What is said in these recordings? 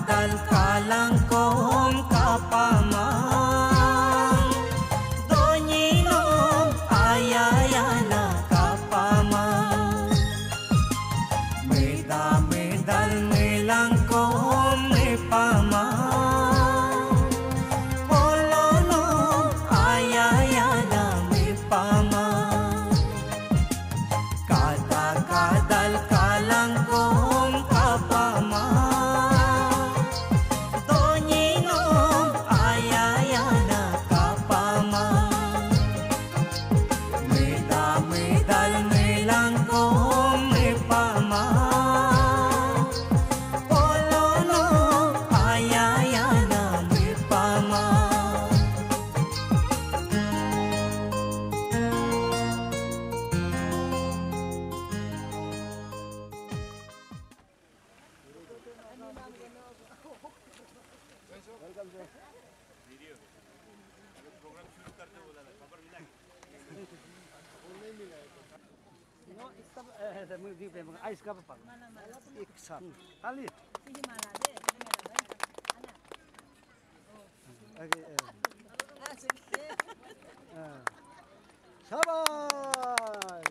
kadal kalangkong kapamang Donyinom ayayana kapamang Meda medal melangkong mepamang Polonom ayayana mepamang Kadal kalangkong kapamang Donyinom ayayana kapamang Meda medal melangkong mepamang Polonom ayayana mepamang ice का पापा एक साथ खाली शाबाश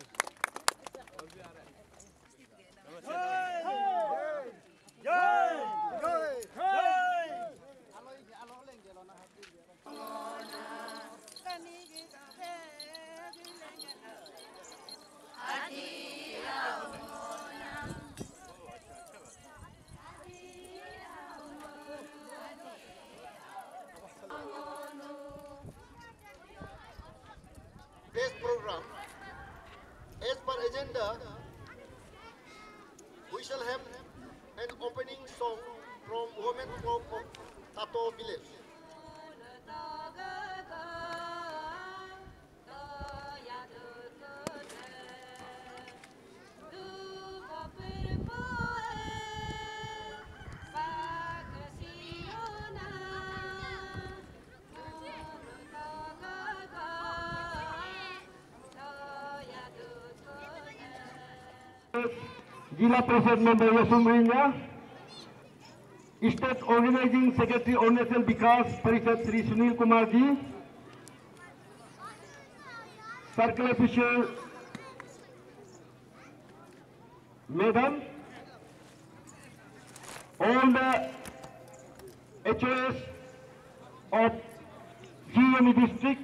Today's program, as per agenda, we shall have an opening song from women folk of Tato village. जिला परिषद member Yasum Ringa, state organising secretary Arunachal Vikas Parishad Shri Sunil Kumar ji, circle officer madam, all the HOS of GME district,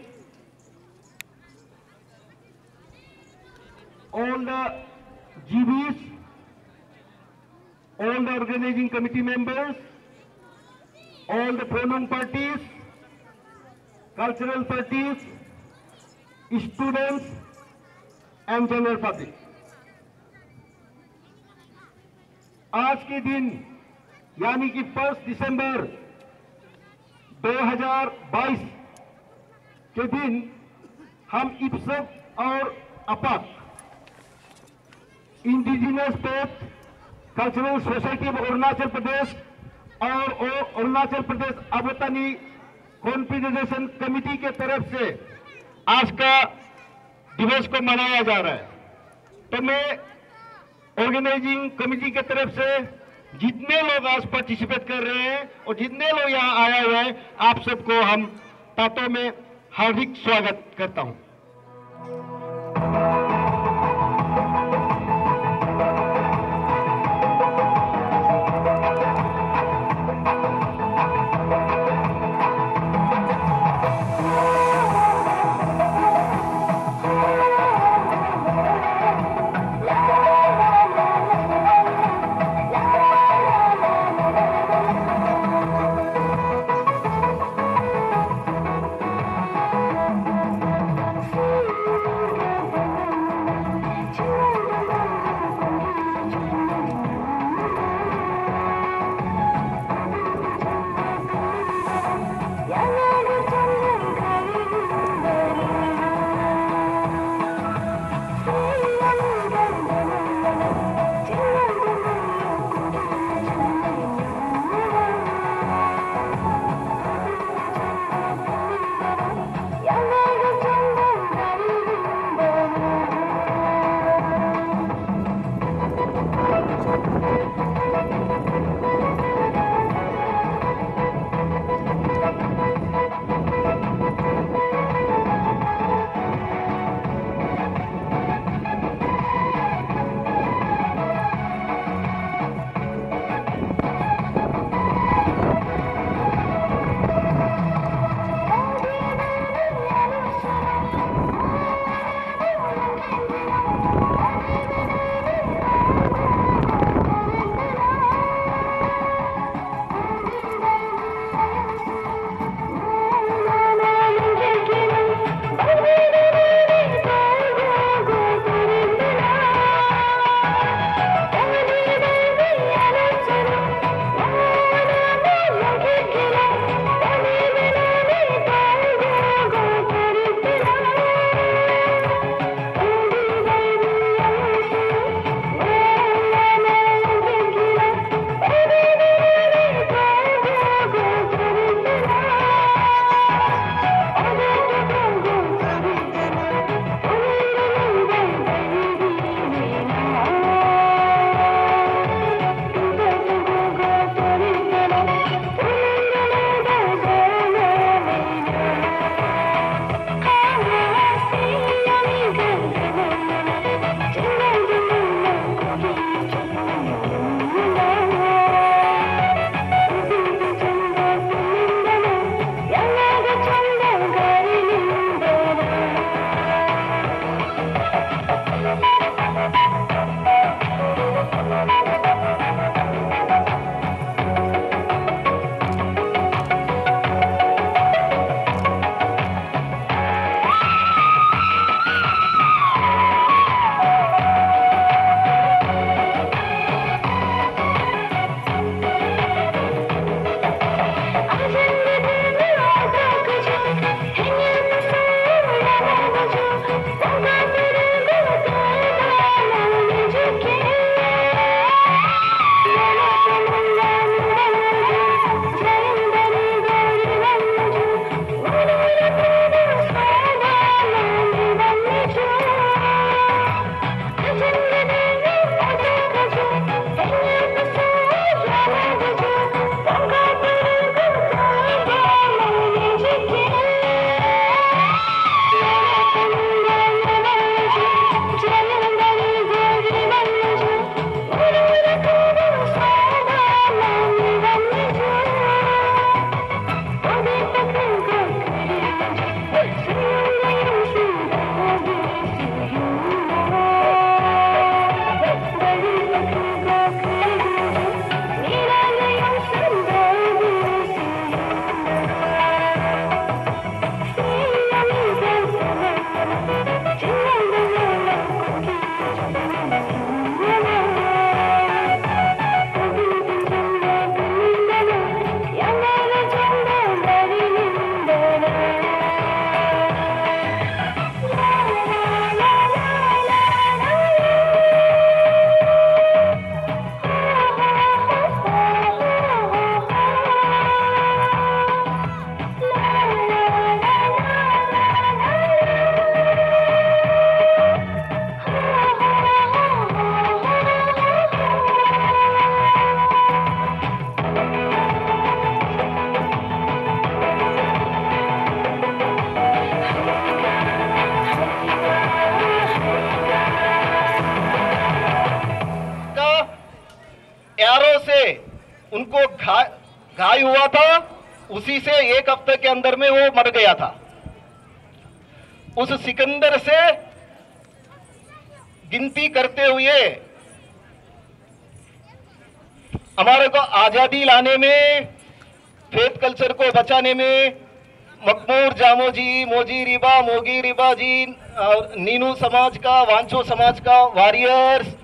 all the GBs, all the organizing committee members, all the pronoun parties, cultural parties, students and general public. आज के दिन यानी कि 1 दिसंबर 2022 के दिन हम इप्सप और अपाक indigenous state cultural society of Arunachal Pradesh और अरुणाचल प्रदेश आबोतानी कॉन्फेडरेशन कमेटी के तरफ से आज का दिवस को मनाया जा रहा है। तो मैं ऑर्गेनाइजिंग कमेटी के तरफ से जितने लोग आज पार्टिसिपेट कर रहे हैं और जितने लोग यहाँ आए हुए हैं, आप सबको हम तातो में हार्दिक स्वागत करता हूँ। घायल हुआ था, उसी से 1 हफ्ते के अंदर में वो मर गया था। उस सिकंदर से गिनती करते हुए हमारे को आजादी लाने में, फेथ कल्चर को बचाने में मकमूर जामोजी, मोजी रिबा, मोगी रिबा जी, नीनू समाज का, वांचो समाज का वॉरियर्स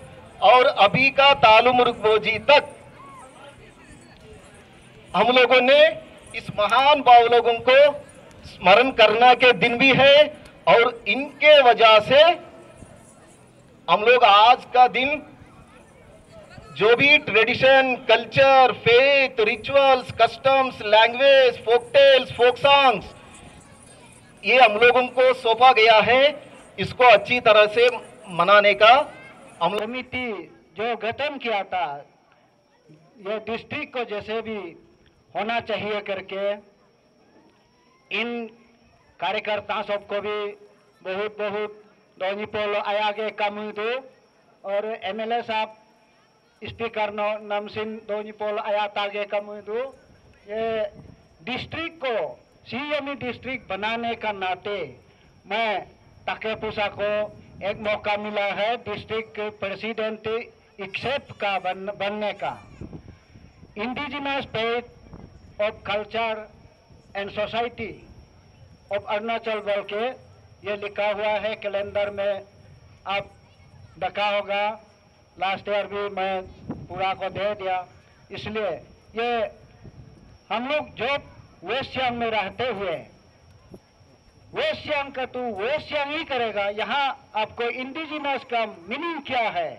और अभी का तालुम रुकबोजी तक हम लोगों ने इस महान भाव लोगों को स्मरण करना के दिन भी है। और इनके वजह से हम लोग आज का दिन जो भी tradition, culture, faith, rituals, customs, language, folk tales, folk songs, ये हम लोगों को सौंपा गया है, इसको अच्छी तरह से मनाने का हम कमेटी जो गठन किया था, ये डिस्ट्रिक्ट को जैसे भी होना चाहिए करके इन कार्यकर्ता सबको भी बहुत बहुत दोनी पोलो आया के कमुदो और एमएलए साहब स्पीकर नमसिन दोनी पोलो आया तागे कमुदो। ये डिस्ट्रिक्ट को सीएमई डिस्ट्रिक्ट बनाने का नाते मैं तकेपुसा को एक मौका मिला है डिस्ट्रिक्ट प्रेसिडेंट एक्सेप्ट का बनने का। Indigenous faith of culture and society of Arunachal बोल के ये लिखा हुआ है कैलेंडर में, आप देखा होगा। लास्ट ईयर भी मैं पूरा को दे दिया। इसलिए ये हम लोग जो वेस्ट सियांग में रहते हुए वेस्ट सियांग का तो वेस्ट सियांग ही करेगा। यहाँ आपको इंडिजिनस का मीनिंग क्या है,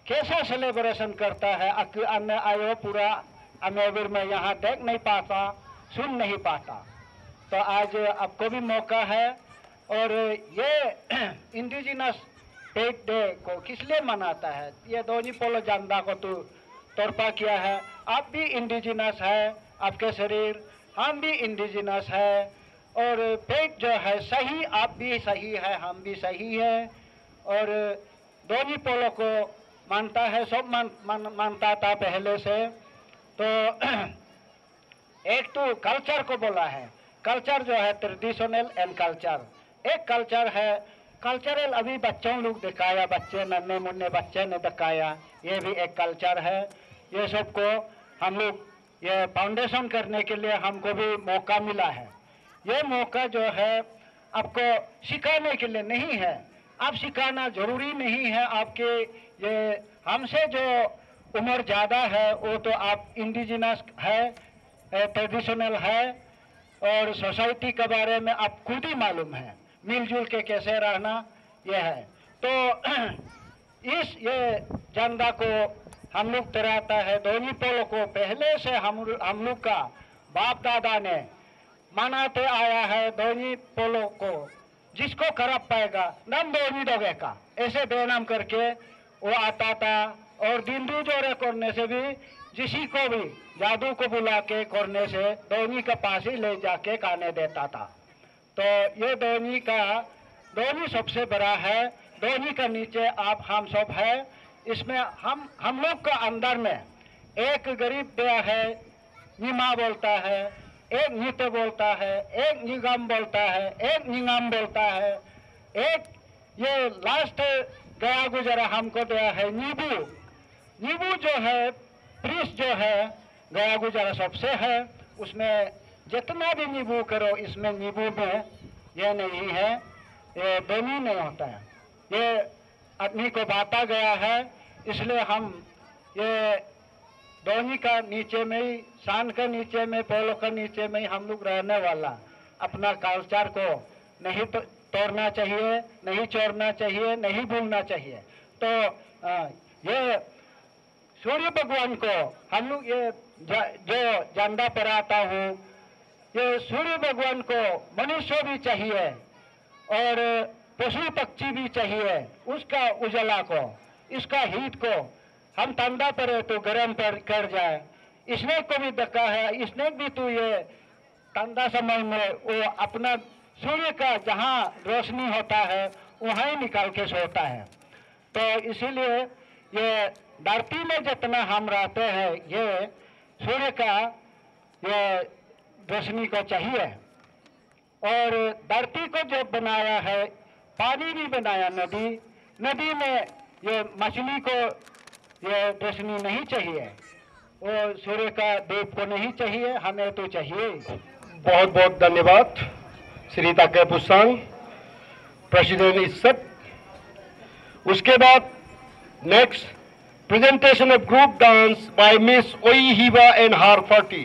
कैसा सेलिब्रेशन करता है, अन्य आयो पूरा अमेवर में यहाँ देख नहीं पाता, सुन नहीं पाता। तो आज आपको भी मौका है। और ये इंडिजिनस फेथ डे को किस लिए मनाता है, ये दोनी पोलो जानदा को तो तोड़पा किया है। आप भी इंडिजिनस है, आपके शरीर, हम भी इंडिजिनस है। और फेथ जो है सही, आप भी सही है, हम भी सही है। और दोनी पोलो को मानता है, सब मानता था पहले से। तो एक तो कल्चर को बोला है, कल्चर जो है ट्रेडिशनल एंड कल्चर। एक कल्चर है कल्चरल, अभी बच्चों लोग दिखाया, बच्चे नन्हे मुन्ने बच्चे ने दिखाया, ये भी एक कल्चर है। ये सबको हम लोग ये फाउंडेशन करने के लिए हमको भी मौका मिला है। ये मौका जो है आपको सिखाने के लिए नहीं है, आप सिखाना जरूरी नहीं है। आपके ये हमसे जो उम्र ज़्यादा है वो तो आप इंडिजिनस है, ट्रेडिशनल है और सोसाइटी के बारे में आप खुद ही मालूम है, मिलजुल के कैसे रहना ये है। तो इस ये झंडा को हम लोग तराता है दोनी पोलो को पहले से हम लोग का बाप दादा ने मनाते आया है। दोनी पोलो को जिसको खराब पाएगा नम दोनी दोगे का ऐसे बेनाम करके वो आता था। और दिंदू जोड़े करने से भी जिसी को भी जादू को बुला के करने से दोनी के पास ही ले जाके खाने देता था। तो ये दोनी सबसे बड़ा है। दोनी का नीचे आप हम सब है। इसमें हम लोग का अंदर में एक गरीब बेया है, निमा बोलता है, एक नीते बोलता है, एक निगम बोलता है, एक निगम बोलता है, एक ये लास्ट गया गुजरा हमको दिया है नींबू। नींबू जो है प्रिस जो है गया गुजरा सबसे है। उसमें जितना भी नींबू करो, इसमें नींबू में ये नहीं है, ये दोनी नहीं होता है, ये आदमी को बांटा गया है। इसलिए हम ये दोनी का नीचे में ही, शान के नीचे में, पोलो के नीचे में ही हम लोग रहने वाला। अपना कल्चर को नहीं तोड़ना चाहिए, नहीं छोड़ना चाहिए, नहीं भूलना चाहिए। तो ये सूर्य भगवान को हम लोग ये जो झंडा फहराता हूँ, ये सूर्य भगवान को मनुष्य भी चाहिए और पशु पक्षी भी चाहिए, उसका उजाला को, इसका हीट को। हम ठंडा पड़े तो गर्म कर जाए। स्नेक को भी देखा है, स्नेक भी तो ये ठंडा समय में वो अपना सूर्य का जहाँ रोशनी होता है वहाँ ही निकाल के सोता है। तो इसीलिए ये धरती में जितना हम रहते हैं, ये सूर्य का ये रोशनी को चाहिए। और धरती को जो बनाया है, पानी भी बनाया, नदी में ये मछली को ये रोशनी नहीं चाहिए, वो सूर्य का दीप को नहीं चाहिए, हमें तो चाहिए। बहुत बहुत धन्यवाद श्री ताके पुसांग, प्रेसिडेंट इज्जत। उसके बाद next presentation of group dance bye miss ओई हिबा एंड हार पार्टी।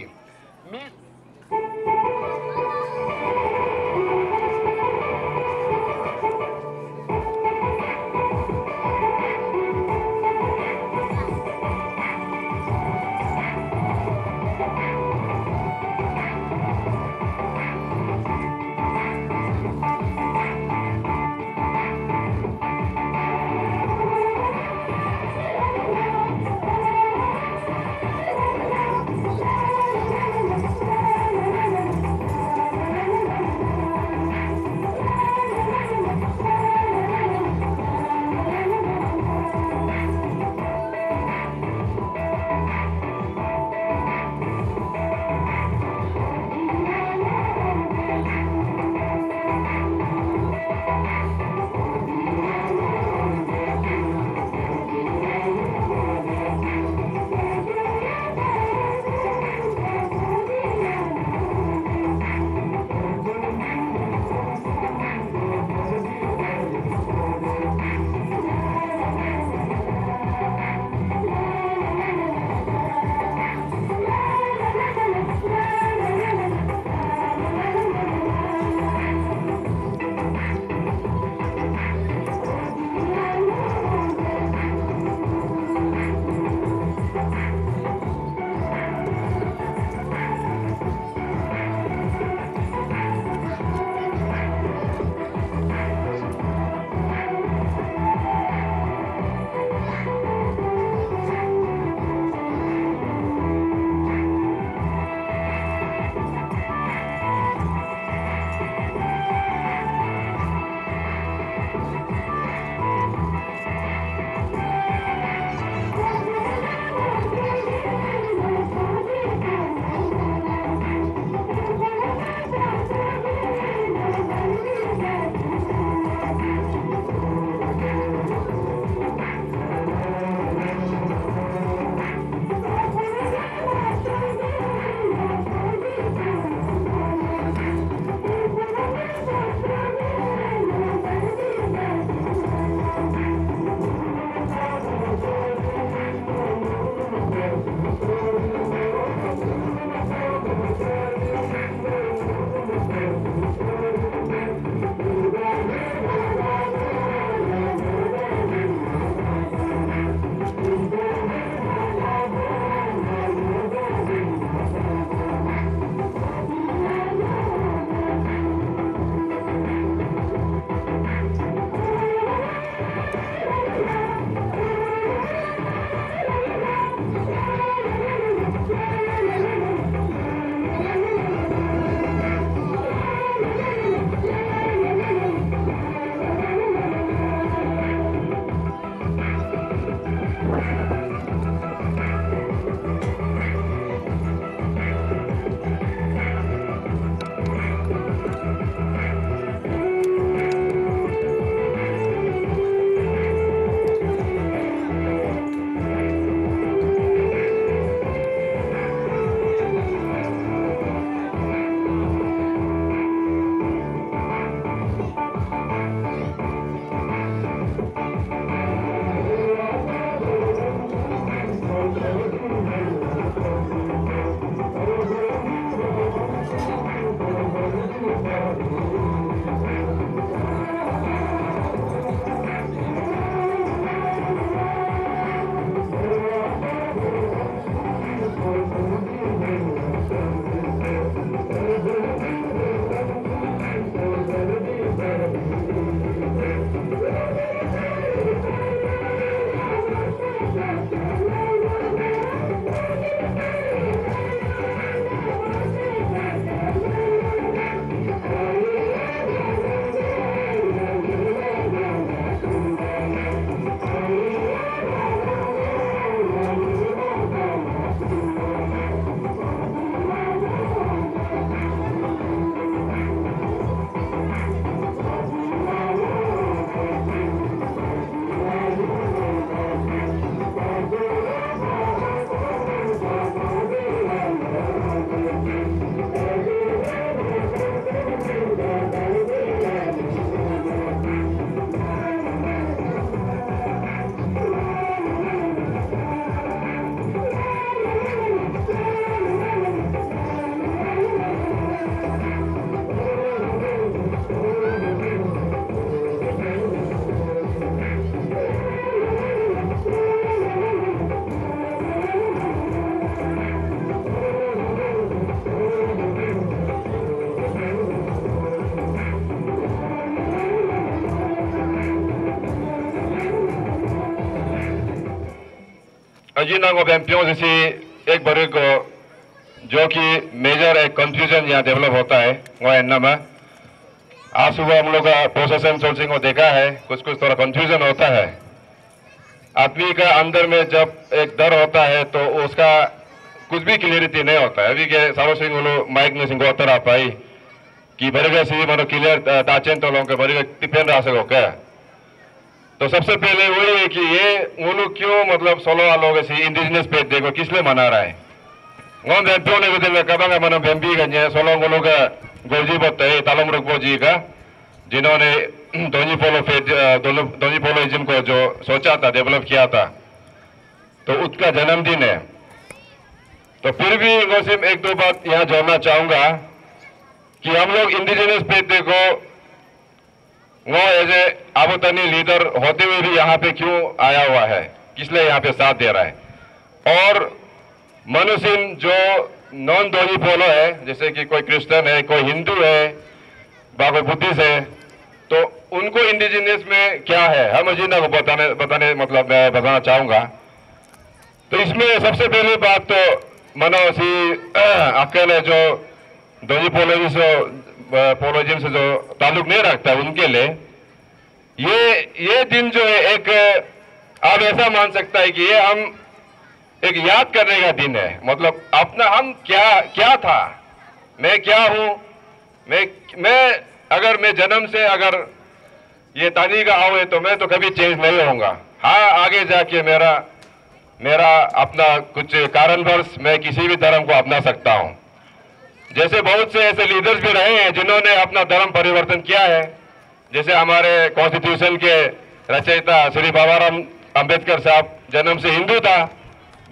अजीनांगो बैम्पियों जैसी एक बड़े को जो कि मेजर एक कंफ्यूजन यहाँ डेवलप होता है वो एन्ना में आज सुबह हम लोग का प्रोसेसन सोर्सिंग को देखा है कुछ कुछ थोड़ा कंफ्यूजन होता है आदमी का अंदर में जब एक डर होता है तो उसका कुछ भी क्लियरिटी नहीं होता है अभी के सारो सिंह माइक में सिंह उतर आ पाई कि बड़े सी मनो क्लियर ताचेन तो लोगों के बड़े टिपेन रहा सको क्या तो सबसे पहले वही है कि ये वो लोग क्यों मतलब सोलो लोग ऐसी इंडिजिनस पेट देखो किस लिए मना रहा है वहाँ बेम्पियों ने भी दिन कबांगा मनो बेम्पी का सोलो वो लोग गोजी बोलते हैं तालम रुकबो जी का जिन्होंने दोनी पोलोइज्म को जो सोचा था डेवलप किया था तो उसका जन्मदिन है तो फिर भी सिर्फ एक दो बात यहाँ जोड़ना चाहूंगा कि हम लोग इंडिजिनस पेट को वो एज ए आबोतनी लीडर होते हुए भी यहाँ पे क्यों आया हुआ है किस लिए यहाँ पे साथ दे रहा है और मनुष्य जो नॉन दोनी पोलो है जैसे कि कोई क्रिश्चियन है कोई हिंदू है कोई बुद्धिस्ट है तो उनको इंडिजिनियस में क्या है हम अजीना को बताने मतलब मैं बताना चाहूंगा तो इसमें सबसे पहली बात तो मनोसी अकेले जो दोनी पोलोजिम से जो ताल्लुक नहीं रखता उनके लिए ये दिन जो है एक आप ऐसा मान सकता है कि ये हम एक याद करने का दिन है मतलब अपना हम क्या था मैं क्या हूं मैं अगर मैं जन्म से अगर ये तानी का आवे तो मैं तो कभी चेंज नहीं होऊंगा हाँ आगे जाके मेरा अपना कुछ कारणवश मैं किसी भी धर्म को अपना सकता हूं जैसे बहुत से ऐसे लीडर्स भी रहे हैं जिन्होंने अपना धर्म परिवर्तन किया है जैसे हमारे कॉन्स्टिट्यूशन के रचयिता श्री बाबाराम अंबेडकर साहब जन्म से हिंदू था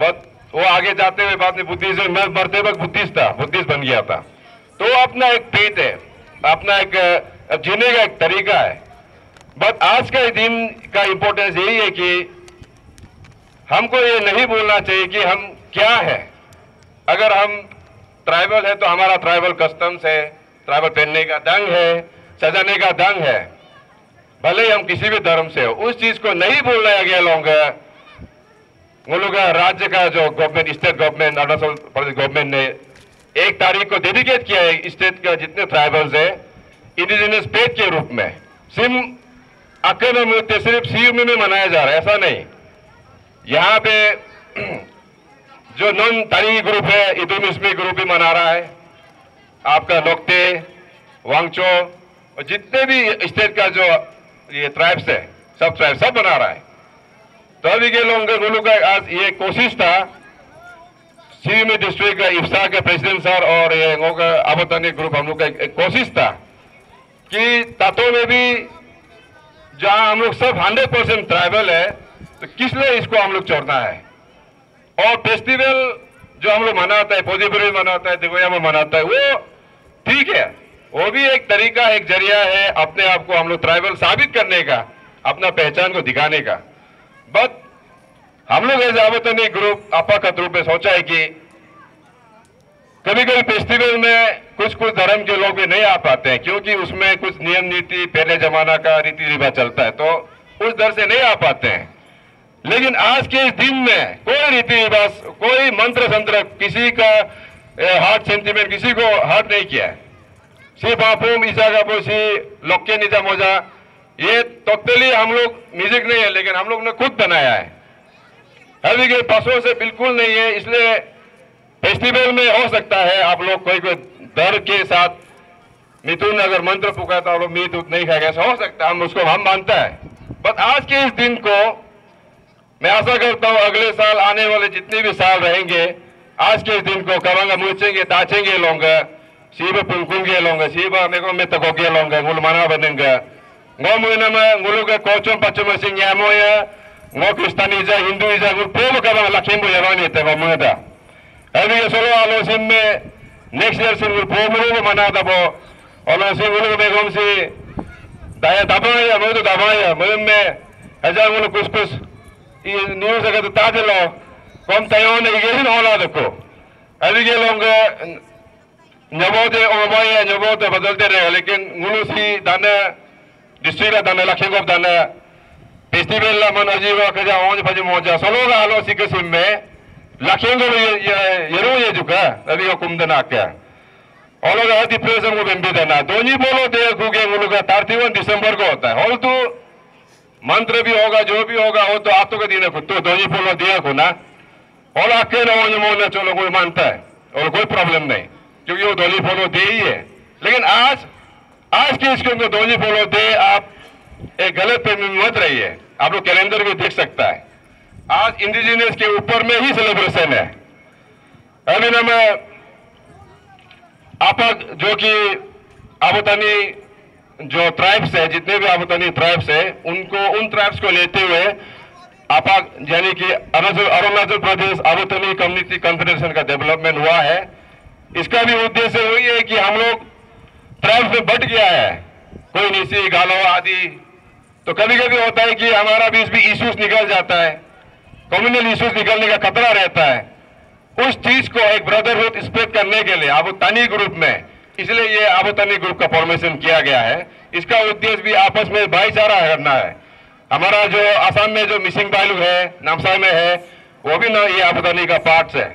बट वो आगे जाते हुए बाद में बुद्धिज्म में मरते वक्त बुद्धिस्ट बन गया था तो अपना एक फेथ है अपना एक जीने का एक तरीका है बट आज का दिन का इंपॉर्टेंस यही है कि हमको ये नहीं बोलना चाहिए कि हम क्या है अगर हम ट्राइबल है तो हमारा ट्राइबल कस्टम्स है ट्राइबल पहनने का ढंग है सजाने का ढंग है भले ही हम किसी भी धर्म से हो उस चीज को नहीं बोलना गया वो लोग राज्य का जो government state government Arunachal Pradesh government ने 1 तारीख को डेडिकेट किया है स्टेट का जितने ट्राइबल्स है इंडिजिनस पेट के रूप में सिर्फ अकेले में सिर्फ सीयू में मनाया जा रहा है ऐसा नहीं यहाँ पे जो नॉन तानी ग्रुप है इदुमिस्मी ग्रुप भी मना रहा है आपका लोकते वांगचो और जितने भी स्टेट का जो ये ट्राइब्स है सब ट्राइब सब मना रहा है तो अभी के लोगों का आज ये कोशिश था सीयू डिस्ट्रिक्ट इफ्सा के प्रेसिडेंट सर और ये आबोतनी ग्रुप हम लोग का एक कोशिश था कि तातो में भी जहां हम लोग सब 100% ट्राइबल है तो किस लिए इसको हम लोग छोड़ना है और फेस्टिवल जो हम लोग मनाता है पोजिबरी मनाता है दिगोया में मनाता है वो ठीक है वो भी एक तरीका एक जरिया है अपने आप को हम लोग ट्राइबल साबित करने का अपना पहचान को दिखाने का बट हम लोग एज आबोतनी ग्रुप अपाकत रूप में सोचा है कि कभी कभी फेस्टिवल में कुछ धर्म के लोग भी नहीं आ पाते हैं क्योंकि उसमें कुछ नियम नीति पहले जमाना का रीति रिवाज चलता है तो उस डर से नहीं आ पाते हैं लेकिन आज के इस दिन में कोई रीति रिवाज कोई मंत्र संत्र किसी का हार्ट सेंटिमेंट किसी को हर्ट नहीं किया है सिर्फ आपूम ईसा का बोसी लोके निजा मोजा ये टोटली हम लोग म्यूजिक नहीं है लेकिन हम लोग ने खुद बनाया है अभी के पशुओं से बिल्कुल नहीं है इसलिए फेस्टिवल में हो सकता है आप लोग कोई डर के साथ मिथुन अगर मंत्र पुकारता है मीट नहीं खाएगा ऐसा हो सकता है हम उसको हम मानता है बट आज के इस दिन को मैं आशा करता हूं अगले साल आने वाले जितने भी साल रहेंगे आज के दिन को कवांगा मुचेंगे ताचेंगे लोंगे सीबा पुंकुंगे लोंगे सीबा मेको में तकोगे लोंगे गुल मना बनेंगे ngो मुना में गुलु के कोचों पचों सिंह यामोया ngो क्रिस्तानिजा हिंदुइजा गुल पोब कवांगा लखीमपुर यवानी ते मुदा अभी ये सोलो आलो सिम में नेक्स्ट ईयर सिम गुल पोब को मना दबो और सिम गुलु में गम सी दाया दबाया मुझे दबाया मुझे में हजार गुलु कुछ ये न्यूज़ अगर तो ताज़ लो कम तयों ने ये ही नौला देखो अभी के लोग नबोदे बदलते रहे लेकिन गुलूसी दाने डिस्ट्रिक्ट दाने लक्ष्मीगोप दाने फेस्टिवल ला मन अजीब कजा ओंज भज मोजा सोलो का आलो सिक सिम में लक्ष्मीगोप ये जुका अभी को कुमदना क्या और लोग आदि प्रेसम को बिंबी देना दोनी बोलो दे कुके गुलू का 31 दिसंबर को होता है और तो मंत्र भी होगा जो भी होगा वो तो आप तो दिन है तो दोनी बोलो दिया को ना और आके ना मोने चलो कोई मानता है और कोई प्रॉब्लम नहीं क्योंकि वो दोनी बोलो दे ही है लेकिन आज के इसके अंदर दोनी बोलो दे आप एक गलत पे मत रहिए आप लोग कैलेंडर भी देख सकता है आज इंडिजिनियस के ऊपर में ही सेलिब्रेशन है अभी ना मैं आप जो कि आबोतानी जो ट्राइब्स है जितने भी आबोतानी ट्राइब्स है उनको उन ट्राइब्स को लेते हुए आपा यानी कि अरुणाचल प्रदेश आबोतानी कम्युनिटी कॉन्फेडरेशन का डेवलपमेंट हुआ है इसका भी उद्देश्य वही है कि हम लोग ट्राइब्स में बट गया है कोई नीसी गालो आदि तो कभी कभी होता है कि हमारा बीच भी इश्यूज निकल जाता है कम्युनल इश्यूज निकलने का खतरा रहता है उस चीज को एक ब्रदरहुड स्प्रेड करने के लिए आबोतानी ग्रुप में इसलिए ये आबोतानी ग्रुप का फॉर्मेशन किया गया है इसका उद्देश्य भी आपस में भाईचारा करना है हमारा जो आसाम में जो मिसिंग बालू है नामसाई में है वो भी ना ये आबोतानी का पार्ट है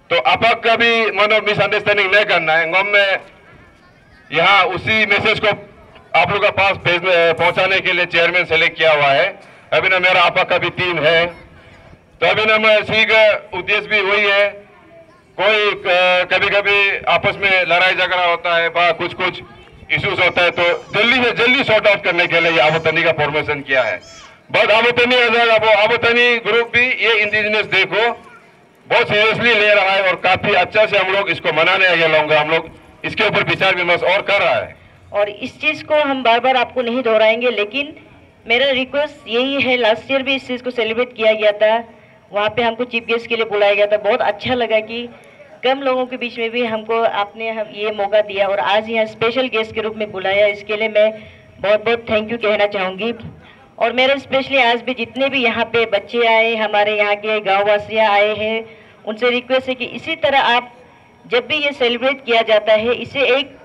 तो आपक का भी मनो मिसअंडरस्टैंडिंग नहीं करना है गम में यहाँ उसी मैसेज को आप लोग के पास पहुंचाने के लिए चेयरमैन सेलेक्ट किया हुआ है अभी ना मेरा आपक का भी टीम है तो अभी ना मैं इसी का उद्देश्य भी वही है कोई कभी कभी आपस में लड़ाई झगड़ा होता है कुछ इश्यूज होता है तो जल्दी से जल्दी सॉर्ट आउट करने के लिए आबोतानी का फॉर्मेशन किया है बट आबोतानी ग्रुप भी ये इंडिजिनियस डे को बहुत सीरियसली ले रहा है और काफी अच्छा से हम लोग इसको मनाने आगे लाऊंगे हम लोग इसके ऊपर विचार विमर्श और कर रहा है और इस चीज को हम बार बार आपको नहीं दोहराएंगे लेकिन मेरा रिक्वेस्ट यही है लास्ट ईयर भी इस चीज को सेलिब्रेट किया गया था वहाँ पे हमको चीफ गेस्ट के लिए बुलाया गया था बहुत अच्छा लगा कि कम लोगों के बीच में भी हमको आपने ये मौका दिया और आज यहाँ स्पेशल गेस्ट के रूप में बुलाया इसके लिए मैं बहुत बहुत थैंक यू कहना चाहूँगी और मेरे स्पेशली आज भी जितने भी यहाँ पे बच्चे आए हमारे यहाँ के गाँववासियाँ आए हैं उनसे रिक्वेस्ट है कि इसी तरह आप जब भी ये सेलिब्रेट किया जाता है इसे एक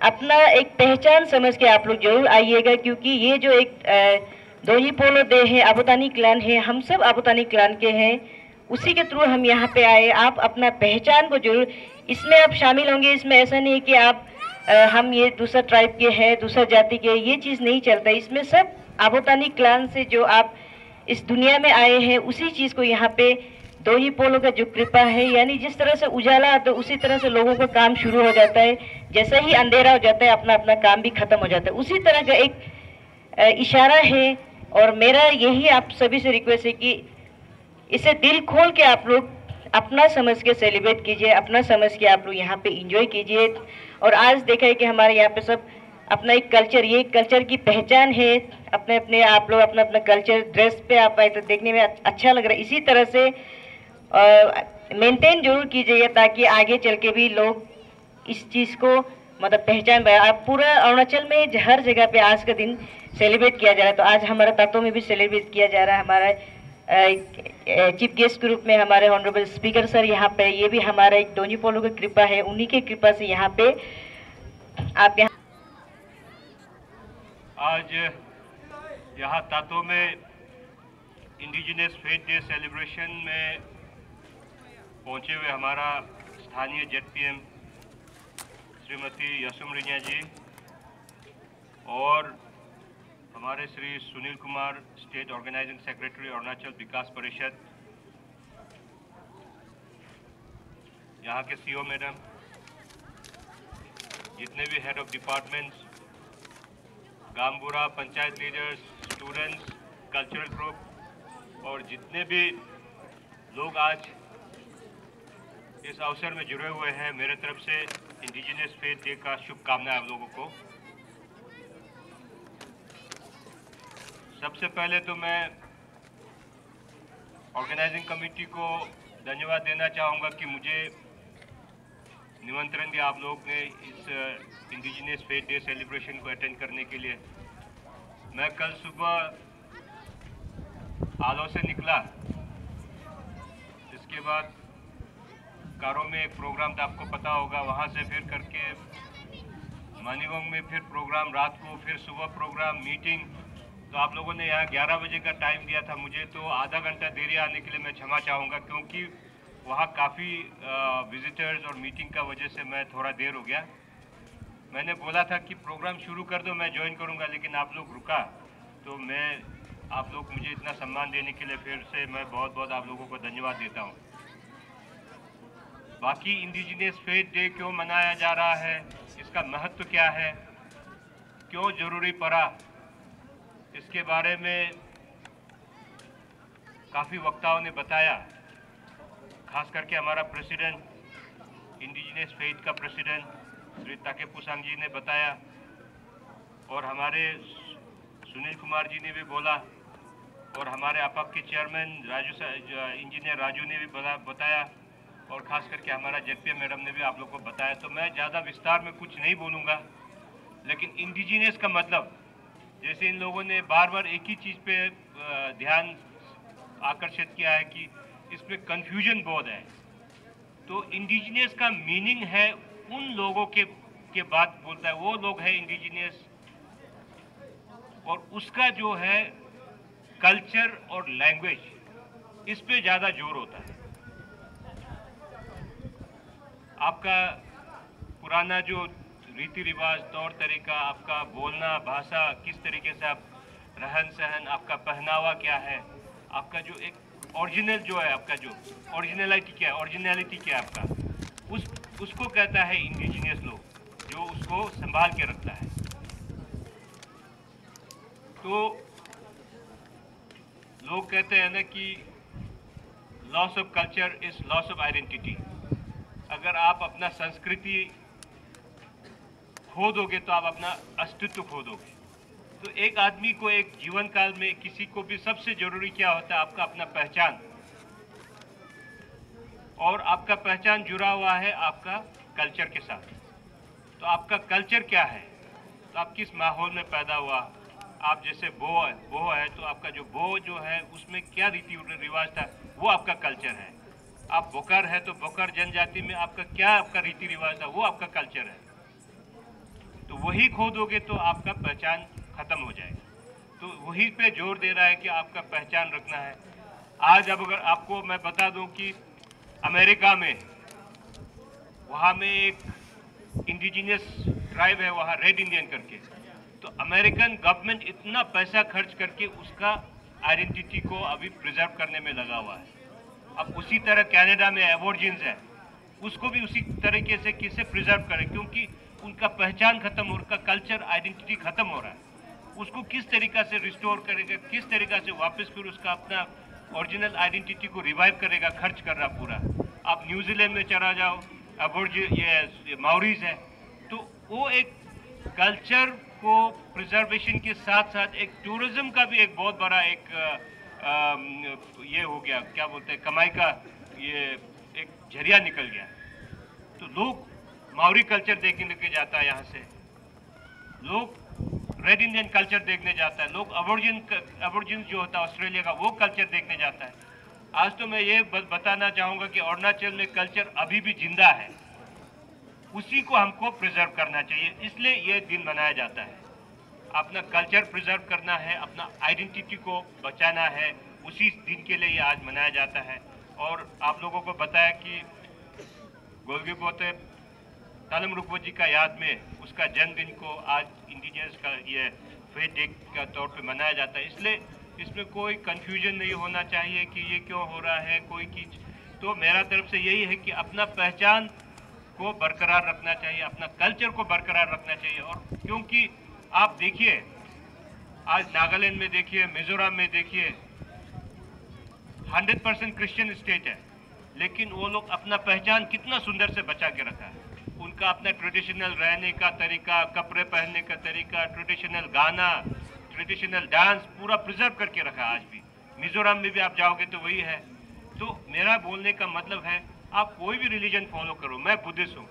अपना एक पहचान समझ के आप लोग जरूर आइएगा क्योंकि ये जो एक दोही पोलो डे है आबोतानी क्लान है हम सब आबोतानी क्लान के हैं उसी के थ्रू हम यहाँ पे आए आप अपना पहचान को जरूर इसमें आप शामिल होंगे इसमें ऐसा नहीं है कि आप हम ये दूसरा ट्राइब के हैं दूसरा जाति के ये चीज़ नहीं चलता इसमें सब आबोतानी क्लान से जो आप इस दुनिया में आए हैं उसी चीज़ को यहाँ पे दोही पोलो का जो कृपा है यानी जिस तरह से उजाला आता है उसी तरह से लोगों का काम शुरू हो जाता है जैसा ही अंधेरा हो जाता है अपना अपना काम भी खत्म हो जाता है उसी तरह का एक इशारा है और मेरा यही आप सभी से रिक्वेस्ट है कि इसे दिल खोल के आप लोग अपना समझ के सेलिब्रेट कीजिए अपना समझ के आप लोग यहाँ पे एंजॉय कीजिए और आज देखा है कि हमारे यहाँ पे सब अपना एक कल्चर ये कल्चर की पहचान है अपने अपने आप लोग अपना अपना कल्चर ड्रेस पे आप आए तो देखने में अच्छा लग रहा है इसी तरह से मेंटेन जरूर कीजिएगा ताकि आगे चल के भी लोग इस चीज़ को मतलब पहचान पाए आप पूरा अरुणाचल में हर जगह पे आज का दिन सेलिब्रेट किया जा रहा है तो आज हमारा तातो में भी सेलिब्रेट किया जा रहा है हमारा चीफ गेस्ट के रूप में हमारे ऑनरेबल स्पीकर सर यहाँ पे ये भी हमारा एक दोनी पोलो की कृपा है उन्हीं की कृपा से यहाँ पे आप यहाँ आज यहाँ तातो में इंडिजिनस फेथ डे सेलिब्रेशन में पहुँचे हुए हमारा स्थानीय जेडपीएम श्रीमती यसुमरिया जी और हमारे Shri Sunil Kumar state organising secretary Arunachal Vikas Parishad यहाँ के सीओ मैडम जितने भी हेड ऑफ डिपार्टमेंट्स गामबुरा panchayat leaders students cultural group और जितने भी लोग आज इस अवसर में जुड़े हुए हैं, मेरे तरफ से इंडिजिनियस फेथ डे का शुभकामनाएं आप लोगों को। सबसे पहले तो मैं ऑर्गेनाइजिंग कमेटी को धन्यवाद देना चाहूँगा कि मुझे निमंत्रण दिया आप लोग ने इस इंडिजिनियस फेथ डे सेलिब्रेशन को अटेंड करने के लिए। मैं कल सुबह आलो से निकला, इसके बाद कारो में एक प्रोग्राम था, आपको पता होगा, वहाँ से फिर करके मानीगोंग में फिर प्रोग्राम, रात को फिर सुबह प्रोग्राम, मीटिंग। तो आप लोगों ने यहाँ 11 बजे का टाइम दिया था मुझे, तो आधा घंटा देरी आने के लिए मैं क्षमा चाहूँगा, क्योंकि वहाँ काफ़ी विजिटर्स और मीटिंग का वजह से मैं थोड़ा देर हो गया। मैंने बोला था कि प्रोग्राम शुरू कर दो, मैं ज्वाइन करूँगा, लेकिन आप लोग रुका। तो मैं आप लोग मुझे इतना सम्मान देने के लिए फिर से मैं बहुत बहुत आप लोगों को धन्यवाद देता हूँ। बाकी इंडिजिनियस फेथ डे क्यों मनाया जा रहा है, इसका महत्व क्या है, क्यों जरूरी पड़ा, इसके बारे में काफ़ी वक्ताओं ने बताया। खास करके हमारा प्रेसिडेंट, इंडिजिनियस फेथ का प्रेसिडेंट श्री ताके पुसांग जी ने बताया, और हमारे सुनील कुमार जी ने भी बोला, और हमारे APAP के चेयरमैन इंजीनियर राजू ने भी बताया, और खास करके हमारा जेपी मैडम ने भी आप लोग को बताया। तो मैं ज़्यादा विस्तार में कुछ नहीं बोलूँगा, लेकिन इंडिजिनियस का मतलब, जैसे इन लोगों ने बार बार एक ही चीज़ पे ध्यान आकर्षित किया है कि इसमें कन्फ्यूजन बहुत है। तो इंडिजिनियस का मीनिंग है उन लोगों के बात बोलता है, वो लोग हैं इंडिजिनियस, और उसका जो है कल्चर और लैंग्वेज, इस पे ज़्यादा जोर होता है। आपका पुराना जो रीति रिवाज, तौर तरीका, आपका बोलना, भाषा, किस तरीके से आप रहन सहन, आपका पहनावा क्या है, आपका जो एक ओरिजिनल जो है, आपका जो ओरिजिनलिटी क्या है, ओरिजिनलिटी क्या है आपका, उसको कहता है इंडिजिनियस लोग, जो उसको संभाल के रखता है। तो लोग कहते हैं ना कि loss of culture is loss of identity. अगर आप अपना संस्कृति खो दोगे तो आप अपना अस्तित्व खो दोगे। तो एक आदमी को एक जीवन काल में किसी को भी सबसे जरूरी क्या होता है, आपका अपना पहचान, और आपका पहचान जुड़ा हुआ है आपका कल्चर के साथ। तो आपका कल्चर क्या है, तो आप किस माहौल में पैदा हुआ, आप जैसे बो है तो आपका जो बो जो है उसमें क्या रीति रिवाज था, वो आपका कल्चर है। आप बोकर है तो बोकर जनजाति में आपका क्या आपका रीति रिवाज था, वो आपका कल्चर है। तो वही खो दोगे तो आपका पहचान खत्म हो जाएगा। तो वही पे जोर दे रहा है कि आपका पहचान रखना है। आज अब अगर आपको मैं बता दूं कि अमेरिका में, वहाँ में एक इंडिजिनियस ट्राइब है, वहाँ रेड इंडियन करके, तो अमेरिकन गवर्नमेंट इतना पैसा खर्च करके उसका आइडेंटिटी को अभी प्रिजर्व करने में लगा हुआ है। अब उसी तरह कनाडा में एबोर्जिन्स है, उसको भी उसी तरीके से किसे प्रिजर्व करें, क्योंकि उनका पहचान खत्म हो, उनका कल्चर आइडेंटिटी खत्म हो रहा है। उसको किस तरीका से रिस्टोर करेगा, किस तरीका से वापस फिर उसका अपना ओरिजिनल आइडेंटिटी को रिवाइव करेगा, खर्च कर रहा पूरा। आप न्यूजीलैंड में चला जाओ, ये माउरीज है, तो वो एक कल्चर को प्रिजर्वेशन के साथ साथ एक टूरिज्म का भी एक बहुत बड़ा एक ये हो गया, क्या बोलते हैं, कमाई का ये एक जरिया निकल गया। तो लोग माउरी कल्चर देखने के जाता है, यहाँ से लोग रेड इंडियन कल्चर देखने जाता है, लोग अबोर्जिन जो होता है ऑस्ट्रेलिया का, वो कल्चर देखने जाता है। आज तो मैं ये बताना चाहूँगा कि अरुणाचल में कल्चर अभी भी जिंदा है, उसी को हमको प्रिजर्व करना चाहिए, इसलिए ये दिन मनाया जाता है। अपना कल्चर प्रिजर्व करना है, अपना आइडेंटिटी को बचाना है, उसी दिन के लिए ये आज मनाया जाता है। और आप लोगों को बताया कि गोल्गी पोते तालम रुकवो जी का याद में उसका जन्मदिन को आज इंडिजिनियस का ये फेथ डे का तौर पे मनाया जाता है। इसलिए इसमें कोई कंफ्यूजन नहीं होना चाहिए कि ये क्यों हो रहा है कोई चीज। तो मेरा तरफ से यही है कि अपना पहचान को बरकरार रखना चाहिए, अपना कल्चर को बरकरार रखना चाहिए। और क्योंकि आप देखिए आज नागालैंड में देखिए, मिजोरम में देखिए, 100% क्रिश्चियन स्टेट है, लेकिन वो लोग अपना पहचान कितना सुंदर से बचा के रखा है। उनका अपना ट्रेडिशनल रहने का तरीका, कपड़े पहनने का तरीका, ट्रेडिशनल गाना, ट्रेडिशनल डांस पूरा प्रिजर्व करके रखा है आज भी। मिजोरम में भी आप जाओगे तो वही है। तो मेरा बोलने का मतलब है, आप कोई भी रिलीजन फॉलो करो। मैं बुद्धिस्ट हूँ,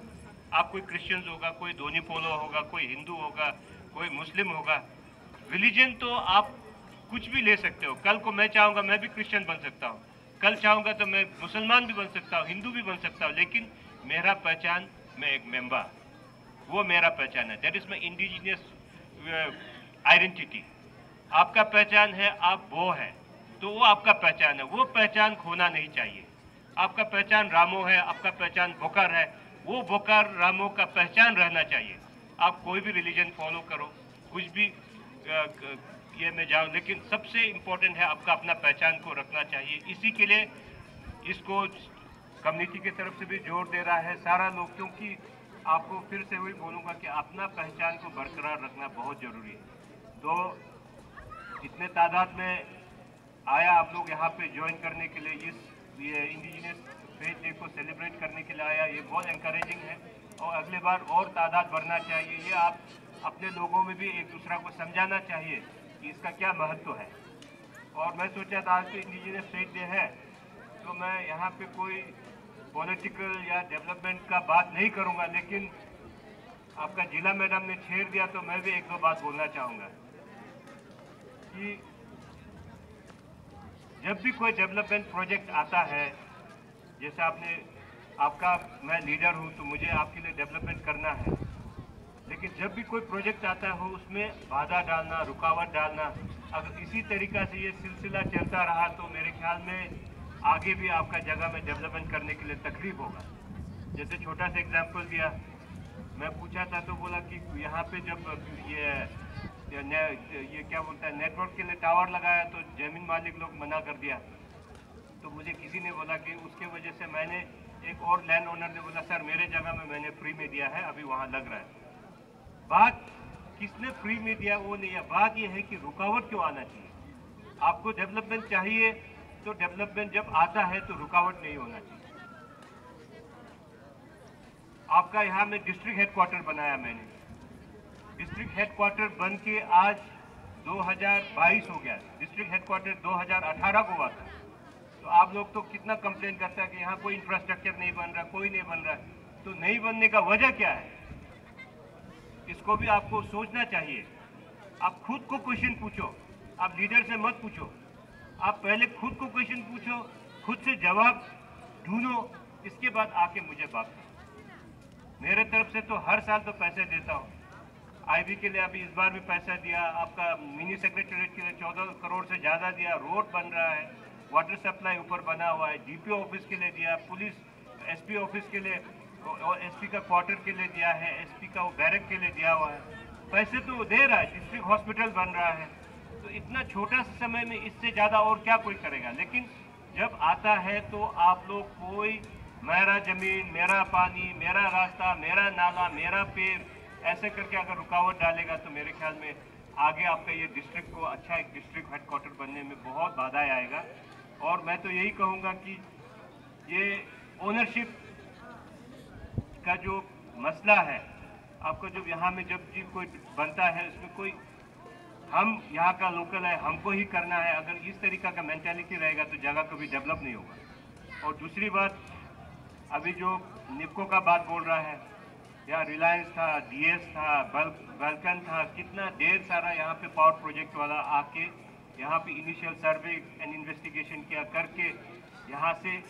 आप कोई क्रिश्चियंस होगा, कोई धोनी फॉलो होगा, कोई हिंदू होगा, कोई मुस्लिम होगा। रिलीजन तो आप कुछ भी ले सकते हो। कल को मैं चाहूँगा मैं भी क्रिश्चियन बन सकता हूँ, कल चाहूँगा तो मैं मुसलमान भी बन सकता हूँ, हिंदू भी बन सकता हूँ, लेकिन मेरा पहचान, मैं एक मेंबर, वो मेरा पहचान है। That is my indigenous identity. आपका पहचान है, आप वो है, तो वो आपका पहचान है। वो पहचान खोना नहीं चाहिए। आपका पहचान रामो है, आपका पहचान बोकर है, वो बोकर रामो का पहचान रहना चाहिए। आप कोई भी रिलीजन फॉलो करो, कुछ भी ये में जाओ, लेकिन सबसे इम्पोर्टेंट है आपका अपना पहचान को रखना चाहिए। इसी के लिए इसको कम्युनिटी की तरफ से भी जोर दे रहा है सारा लोग, क्योंकि आपको फिर से वही बोलूँगा कि अपना पहचान को बरकरार रखना बहुत ज़रूरी है। तो इतने तादाद में आया आप लोग यहाँ पे ज्वाइन करने के लिए, ये इंडिजिनियस फेथ डे को सेलिब्रेट करने के लिए आया, ये बहुत एनकरेजिंग है। और अगले बार और तादाद बढ़ना चाहिए। ये आप अपने लोगों में भी एक दूसरा को समझाना चाहिए कि इसका क्या महत्व है। और मैं सोचा था आज तो इंडिजिनियस फेथ डे है, तो मैं यहाँ पे कोई पॉलिटिकल या डेवलपमेंट का बात नहीं करूँगा, लेकिन आपका जिला मैडम ने छेड़ दिया तो मैं भी एक दो बात बोलना चाहूँगा कि जब भी कोई डेवलपमेंट प्रोजेक्ट आता है, जैसे आपका मैं लीडर हूँ तो मुझे आपके लिए डेवलपमेंट करना है, लेकिन जब भी कोई प्रोजेक्ट आता हो उसमें बाधा डालना, रुकावट डालना, अगर इसी तरीका से ये सिलसिला चलता रहा तो मेरे ख्याल में आगे भी आपका जगह में डेवलपमेंट करने के लिए तकलीफ होगा। जैसे छोटा सा एग्जांपल दिया, मैं पूछा था तो बोला कि यहाँ पे जब ये क्या बोलता है नेटवर्क के लिए टावर लगाया तो जमीन मालिक लोग मना कर दिया। तो मुझे किसी ने बोला कि उसके वजह से मैंने, एक और लैंड ओनर ने बोला सर मेरे जगह में मैंने फ्री में दिया है, अभी वहाँ लग रहा है। बात किसने फ्री में दिया वो नहीं है, बात ये है कि रुकावट क्यों आना चाहिए। आपको डेवलपमेंट चाहिए तो डेवलपमेंट जब आता है तो रुकावट नहीं होना चाहिए। आपका यहाँ में डिस्ट्रिक्ट हेडक्वार्टर बनाया मैंने, डिस्ट्रिक्ट हेडक्वार्टर बन के आज 2022 हो गया। डिस्ट्रिक्ट हेडक्वार्टर 2018 को हुआ था। तो आप लोग तो कितना कंप्लेन करता है कि यहाँ कोई इंफ्रास्ट्रक्चर नहीं बन रहा, कोई नहीं बन रहा। तो नहीं बनने का वजह क्या है, इसको भी आपको सोचना चाहिए। आप खुद को क्वेश्चन पूछो, आप लीडर से मत पूछो। आप पहले खुद को क्वेश्चन पूछो, खुद से जवाब ढूंढो, इसके बाद आके मुझे बात करो। मेरे तरफ से तो हर साल तो पैसे देता हूँ। आईबी के लिए अभी इस बार भी पैसा दिया, आपका मिनी सेक्रेटरीट के लिए 14 करोड़ से ज़्यादा दिया, रोड बन रहा है, वाटर सप्लाई ऊपर बना हुआ है, डीपीओ ऑफिस के लिए दिया, पुलिस एसपी ऑफिस के लिए और एसपी का क्वार्टर के लिए दिया है, एसपी का वो बैरक के लिए दिया हुआ है। पैसे तो दे रहा है, डिस्ट्रिक्ट हॉस्पिटल बन रहा है। तो इतना छोटा सा समय में इससे ज़्यादा और क्या कोई करेगा। लेकिन जब आता है तो आप लोग कोई मेरा ज़मीन, मेरा पानी, मेरा रास्ता, मेरा नाला, मेरा पेड़ ऐसे करके अगर रुकावट डालेगा तो मेरे ख्याल में आगे आपका ये डिस्ट्रिक्ट को अच्छा एक डिस्ट्रिक्ट हेडक्वार्टर बनने में बहुत बाधा आएगा। और मैं तो यही कहूँगा कि ये ओनरशिप का जो मसला है, आपको जब यहाँ में जब चीज कोई बनता है उसमें कोई हम यहाँ का लोकल है, हमको ही करना है, अगर इस तरीका का मेंटालिटी रहेगा तो जगह कभी डेवलप नहीं होगा। और दूसरी बात, अभी जो निपको का बात बोल रहा है, या रिलायंस था, डीएस था, बल्कन था, कितना ढेर सारा यहाँ पे पावर प्रोजेक्ट वाला आके यहाँ पे इनिशियल सर्वे एंड इन्वेस्टिगेशन किया करके यहाँ से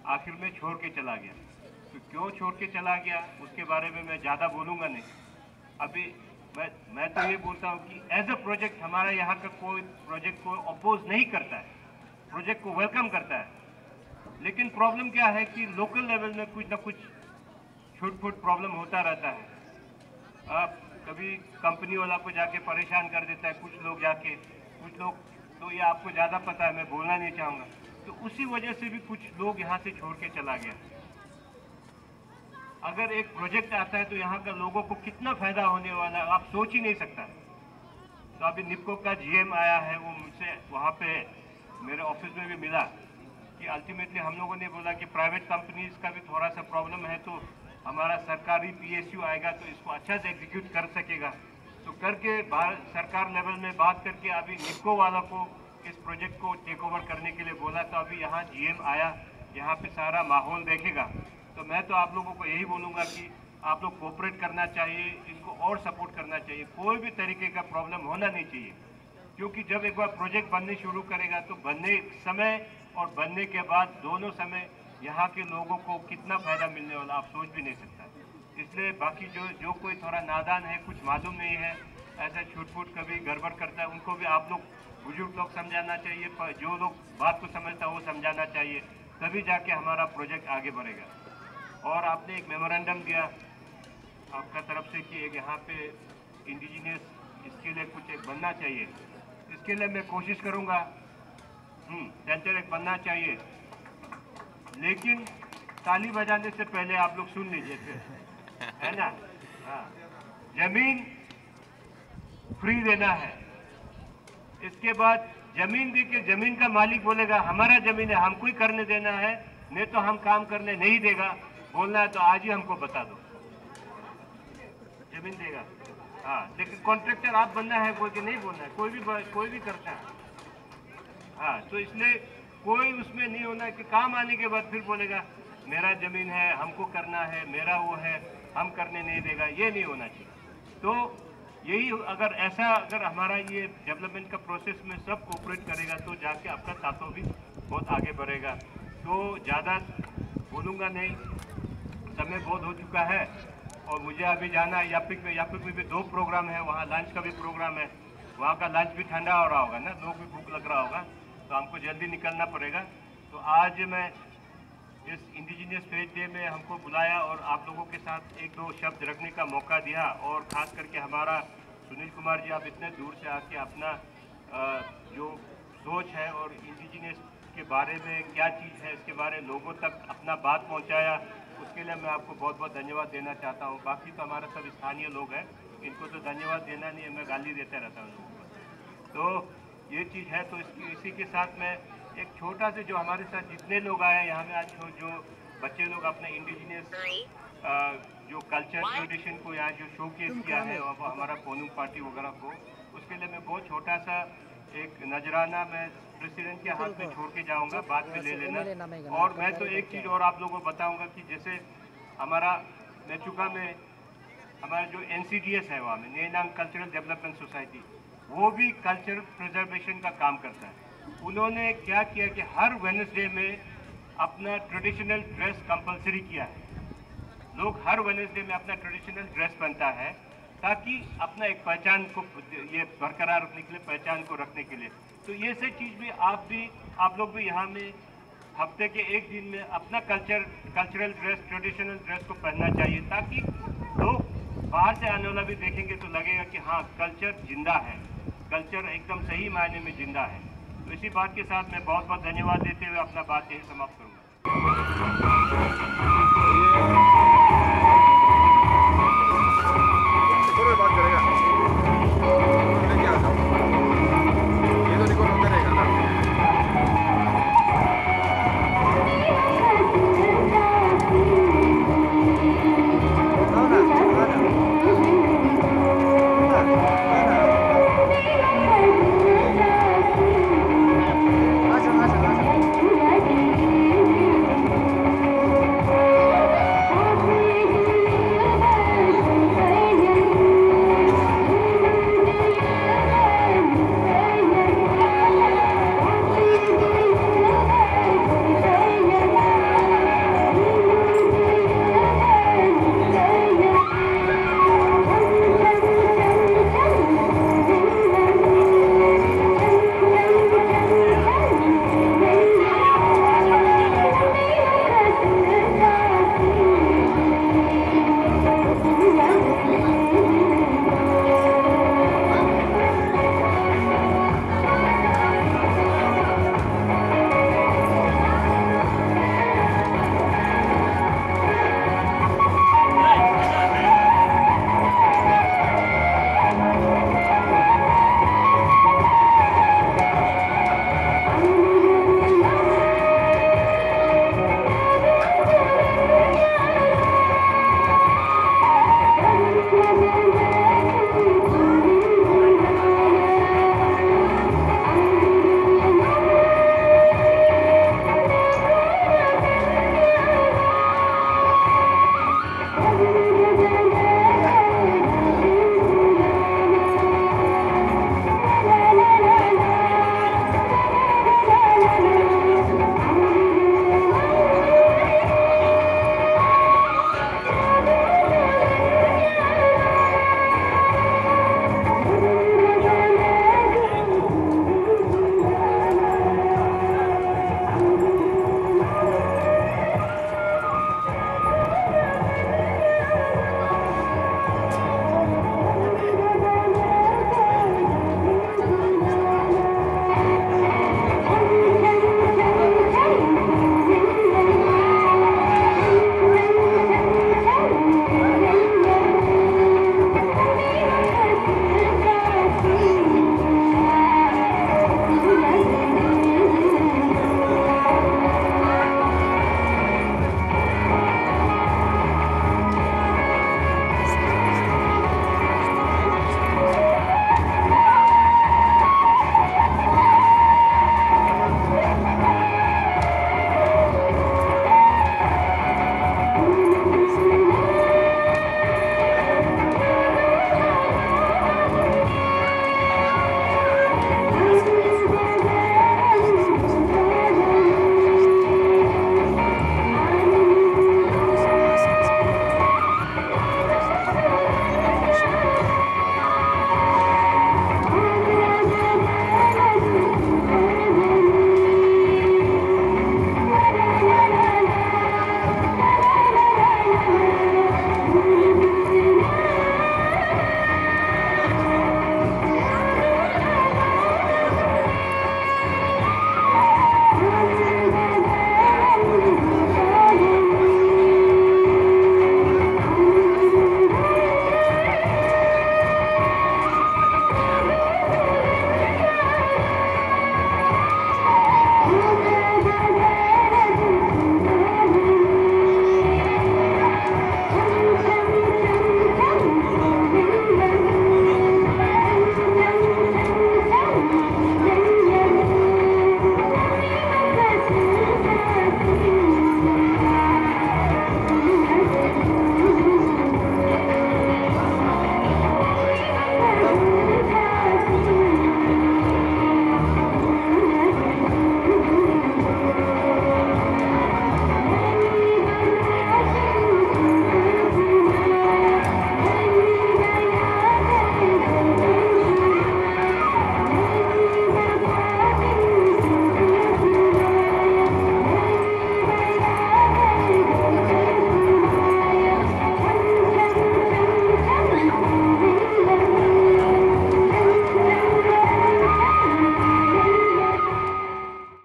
आखिर में छोड़ के चला गया। तो क्यों छोड़ के चला गया उसके बारे में मैं ज़्यादा बोलूँगा नहीं। अभी मैं तो ये बोलता हूँ कि एज अ प्रोजेक्ट हमारा यहाँ का कोई प्रोजेक्ट को अपोज नहीं करता है, प्रोजेक्ट को वेलकम करता है। लेकिन प्रॉब्लम क्या है कि लोकल लेवल में कुछ ना कुछ छूट फूट प्रॉब्लम होता रहता है। अब कभी कंपनी वाला को जाके परेशान कर देता है, कुछ लोग जाके, कुछ लोग तो ये आपको ज़्यादा पता है, मैं बोलना नहीं चाहूँगा। तो उसी वजह से भी कुछ लोग यहाँ से छोड़ के चला गया। अगर एक प्रोजेक्ट आता है तो यहाँ का लोगों को कितना फायदा होने वाला है आप सोच ही नहीं सकता। तो अभी निपको का जीएम आया है, वो मुझसे वहाँ पे मेरे ऑफिस में भी मिला। कि अल्टीमेटली हम लोगों ने बोला कि प्राइवेट कंपनीज का भी थोड़ा सा प्रॉब्लम है, तो हमारा सरकारी PSU आएगा तो इसको अच्छा से एग्जीक्यूट कर सकेगा। तो करके सरकार लेवल में बात करके अभी निक्को वाला को इस प्रोजेक्ट को टेक ओवर करने के लिए बोला। तो अभी यहाँ GM आया, यहाँ पे सारा माहौल देखेगा। तो मैं तो आप लोगों को यही बोलूँगा कि आप लोग कोऑपरेट करना चाहिए, इनको और सपोर्ट करना चाहिए। कोई भी तरीके का प्रॉब्लम होना नहीं चाहिए, क्योंकि जब एक बार प्रोजेक्ट बनने शुरू करेगा तो बनने समय और बनने के बाद दोनों समय यहाँ के लोगों को कितना फायदा मिलने वाला आप सोच भी नहीं सकता। इसलिए बाकी जो कोई थोड़ा नादान है, कुछ मालूम नहीं है, ऐसा छूट-फूट कभी गड़बड़ करता है, उनको भी आप लोग बुजुर्ग लोग समझाना चाहिए। जो लोग बात को समझता है वो समझाना चाहिए, तभी जाके हमारा प्रोजेक्ट आगे बढ़ेगा। और आपने एक मेमोरेंडम दिया आपका तरफ से कि एक यहाँ पे इंडिजिनियस इसके लिए कुछ एक बनना चाहिए। इसके लिए मैं कोशिश करूँगा, सेंटर एक बनना चाहिए, लेकिन ताली बजाने से पहले आप लोग सुन लीजिए फिर, है ना। हाँ, जमीन फ्री देना है। इसके बाद जमीन दे के जमीन का मालिक बोलेगा हमारा जमीन है, हमको ही करने देना है, नहीं तो हम काम करने नहीं देगा। बोलना है तो आज ही हमको बता दो, जमीन देगा। हाँ, लेकिन कॉन्ट्रैक्टर आप बनना है बोल के नहीं बोलना है, कोई भी करता है। हाँ, तो इसलिए कोई उसमें नहीं होना है कि काम आने के बाद फिर बोलेगा मेरा जमीन है, हमको करना है, मेरा वो है, हम करने नहीं देगा, ये नहीं होना चाहिए। तो यही अगर हमारा ये डेवलपमेंट का प्रोसेस में सब कोऑपरेट करेगा तो जाके आपका तातो भी बहुत आगे बढ़ेगा। तो ज़्यादा बोलूँगा नहीं, समय बहुत हो चुका है और मुझे अभी जाना है यापिक में भी 2 प्रोग्राम है, वहाँ लंच का भी प्रोग्राम है। वहाँ का लंच भी ठंडा हो रहा होगा ना, लोग भी भूख लग रहा होगा, तो हमको जल्दी निकलना पड़ेगा। तो आज मैं इस इंडिजिनियस फेज डे में हमको बुलाया और आप लोगों के साथ 1-2 शब्द रखने का मौका दिया। और ख़ास करके हमारा सुनील कुमार जी, आप इतने दूर से आके अपना जो सोच है और इंडिजिनियस के बारे में क्या चीज़ है इसके बारे में लोगों तक अपना बात पहुंचाया, उसके लिए मैं आपको बहुत बहुत धन्यवाद देना चाहता हूं। बाकी तो हमारे सब स्थानीय लोग हैं, इनको तो धन्यवाद देना नहीं है, मैं गाली देता रहता हूँ लोगों को। तो ये चीज़ है। तो इसी के साथ मैं एक छोटा से जो हमारे साथ जितने लोग आए यहाँ में आज जो बच्चे लोग अपने इंडिजिनियस जो कल्चर ट्रेडिशन को यहाँ जो शोकेस किया है और हमारा पोनुंग पार्टी वगैरह को, उसके लिए मैं बहुत छोटा सा एक नजराना मैं प्रेसिडेंट के हाथ में छोड़ के जाऊंगा, बाद में ले लेना। और मैं तो एक चीज़ और आप लोगों को बताऊंगा कि जैसे हमारा मेचुका में हमारा जो NCDS है, वहाँ में नेनांग कल्चरल डेवलपमेंट सोसाइटी, वो भी कल्चर प्रिजर्वेशन का काम करता है। उन्होंने क्या किया कि हर वेडनेसडे में अपना ट्रेडिशनल ड्रेस कंपलसरी किया है। लोग हर वेडनेसडे में अपना ट्रेडिशनल ड्रेस पहनता है ताकि अपना एक पहचान को ये बरकरार रखने के लिए, पहचान को रखने के लिए। तो ये सब चीज़ भी आप लोग भी यहाँ में हफ्ते के एक दिन में अपना कल्चरल ड्रेस, ट्रेडिशनल ड्रेस को पहनना चाहिए, ताकि लोग बाहर से आने वाला भी देखेंगे तो लगेगा कि हाँ, कल्चर जिंदा है, कल्चर एकदम सही मायने में जिंदा है। तो इसी बात के साथ मैं बहुत बहुत धन्यवाद देते हुए अपना बात यही समाप्त करूँगा।